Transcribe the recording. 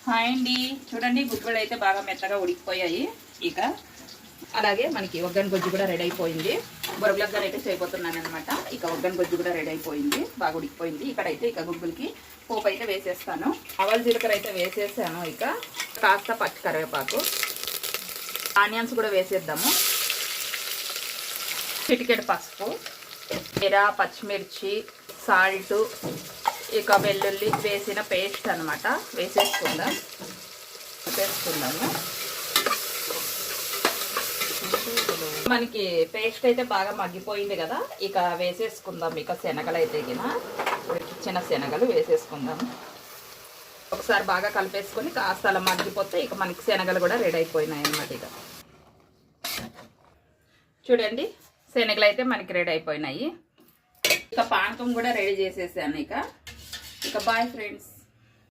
Hi అండి, చూడండి గుడ్లు అయితే బాగా మెత్తగా ఉడికిపోయాయి. ఇక అలాగే మనకి ఒగ్గని గొజ్జు కూడా రెడీ అయిపోయింది. బొరుగులగా అయితే చేయబోతున్నాను అనమాట. ఇక ఒగ్గని గొజ్జు కూడా రెడీ అయిపోయింది, బాగా ఉడికిపోయింది. ఇక్కడైతే ఇక గుగ్గులకి పోపు అయితే వేసేస్తాను. ఆవాల జీలకర్ర అయితే వేసేసాను. ఇక కాస్త పచ్చి కరివేపాకు, ఆనియన్స్ కూడా వేసేద్దాము. చిటికెడు పసుపు, జీరా, పచ్చిమిర్చి, సాల్ట్, ఇక వెల్లుల్లి వేసిన పేస్ట్ అనమాట వేసేసుకుందాము. మనకి పేస్ట్ అయితే బాగా మగ్గిపోయింది కదా, ఇక వేసేసుకుందాం. ఇక శనగలు అయితే చిన్న శనగలు వేసేసుకుందాము. ఒకసారి బాగా కలిపేసుకొని కాస్త అలా మగ్గిపోతే ఇక మనకి శనగలు కూడా రెడీ అయిపోయినాయి అన్నమాట. ఇక చూడండి, శనగలు అయితే మనకి రెడీ అయిపోయినాయి. ఇక పానకం కూడా రెడీ చేసేసాను. ఇక బాయ్ ఫ్రెండ్స్.